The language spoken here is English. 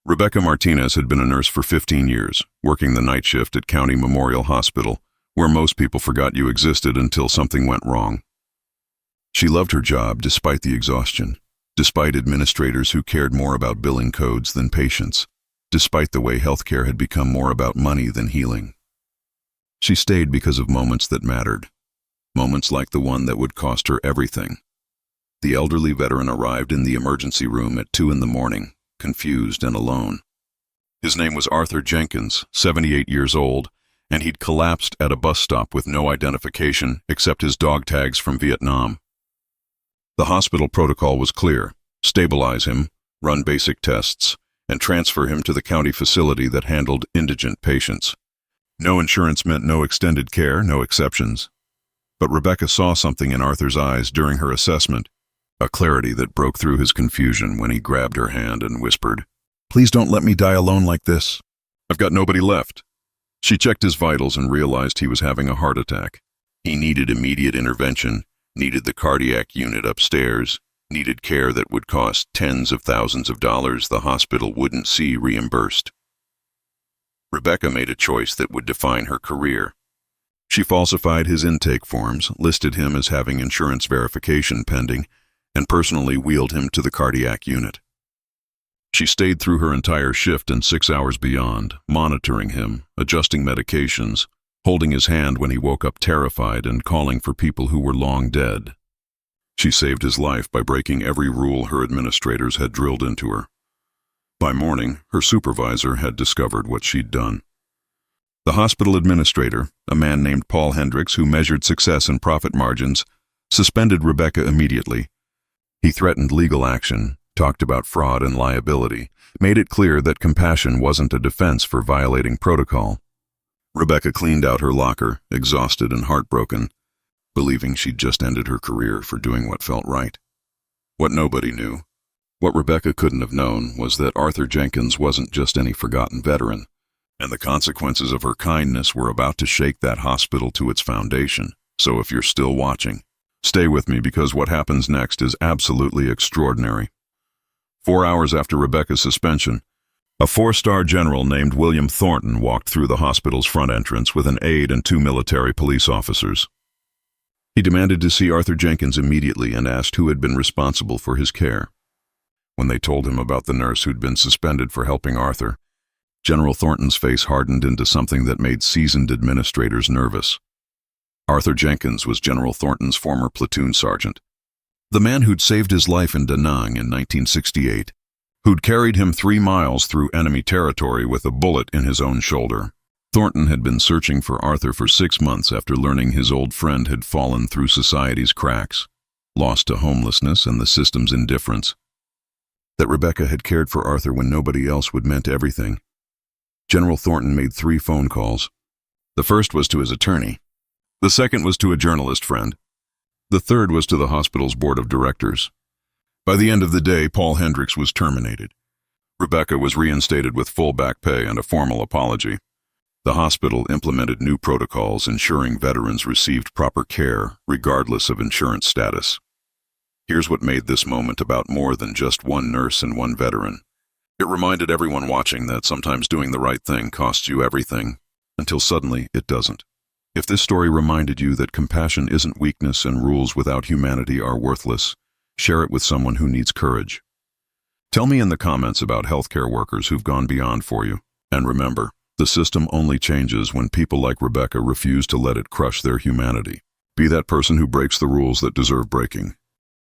Rebecca Martinez had been a nurse for 15 years, working the night shift at County Memorial Hospital, where most people forgot you existed until something went wrong. She loved her job despite the exhaustion, despite administrators who cared more about billing codes than patients, despite the way healthcare had become more about money than healing. She stayed because of moments that mattered, moments like the one that would cost her everything. The elderly veteran arrived in the emergency room at 2 a.m, confused and alone. His name was Arthur Jenkins, 78 years old, and he'd collapsed at a bus stop with no identification except his dog tags from Vietnam. The hospital protocol was clear: stabilize him, run basic tests, and transfer him to the county facility that handled indigent patients. No insurance meant no extended care, no exceptions. But Rebecca saw something in Arthur's eyes during her assessment, a clarity that broke through his confusion when he grabbed her hand and whispered, "Please don't let me die alone like this. I've got nobody left." She checked his vitals and realized he was having a heart attack. He needed immediate intervention, needed the cardiac unit upstairs, needed care that would cost tens of thousands of dollars the hospital wouldn't see reimbursed. Rebecca made a choice that would define her career. She falsified his intake forms, listed him as having insurance verification pending, and personally wheeled him to the cardiac unit. She stayed through her entire shift and 6 hours beyond, monitoring him, adjusting medications, holding his hand when he woke up terrified and calling for people who were long dead. She saved his life by breaking every rule her administrators had drilled into her. By morning, her supervisor had discovered what she'd done. The hospital administrator, a man named Paul Hendricks who measured success and profit margins, suspended Rebecca immediately. He threatened legal action, talked about fraud and liability, made it clear that compassion wasn't a defense for violating protocol. Rebecca cleaned out her locker, exhausted and heartbroken, believing she'd just ended her career for doing what felt right. What nobody knew, what Rebecca couldn't have known, was that Arthur Jenkins wasn't just any forgotten veteran, and the consequences of her kindness were about to shake that hospital to its foundation. So if you're still watching, stay with me because what happens next is absolutely extraordinary. 4 hours after Rebecca's suspension, a 4-star general named William Thornton walked through the hospital's front entrance with an aide and 2 military police officers. He demanded to see Arthur Jenkins immediately and asked who had been responsible for his care. When they told him about the nurse who'd been suspended for helping Arthur, General Thornton's face hardened into something that made seasoned administrators nervous. Arthur Jenkins was General Thornton's former platoon sergeant, the man who'd saved his life in Da Nang in 1968, who'd carried him 3 miles through enemy territory with a bullet in his own shoulder. Thornton had been searching for Arthur for 6 months after learning his old friend had fallen through society's cracks, lost to homelessness and the system's indifference. That Rebecca had cared for Arthur when nobody else would meant everything. General Thornton made 3 phone calls. The first was to his attorney. The second was to a journalist friend. The third was to the hospital's board of directors. By the end of the day, Paul Hendricks was terminated. Rebecca was reinstated with full back pay and a formal apology. The hospital implemented new protocols ensuring veterans received proper care, regardless of insurance status. Here's what made this moment about more than just one nurse and one veteran. It reminded everyone watching that sometimes doing the right thing costs you everything, until suddenly it doesn't. If this story reminded you that compassion isn't weakness and rules without humanity are worthless, share it with someone who needs courage. Tell me in the comments about healthcare workers who've gone beyond for you. And remember, the system only changes when people like Rebecca refuse to let it crush their humanity. Be that person who breaks the rules that deserve breaking.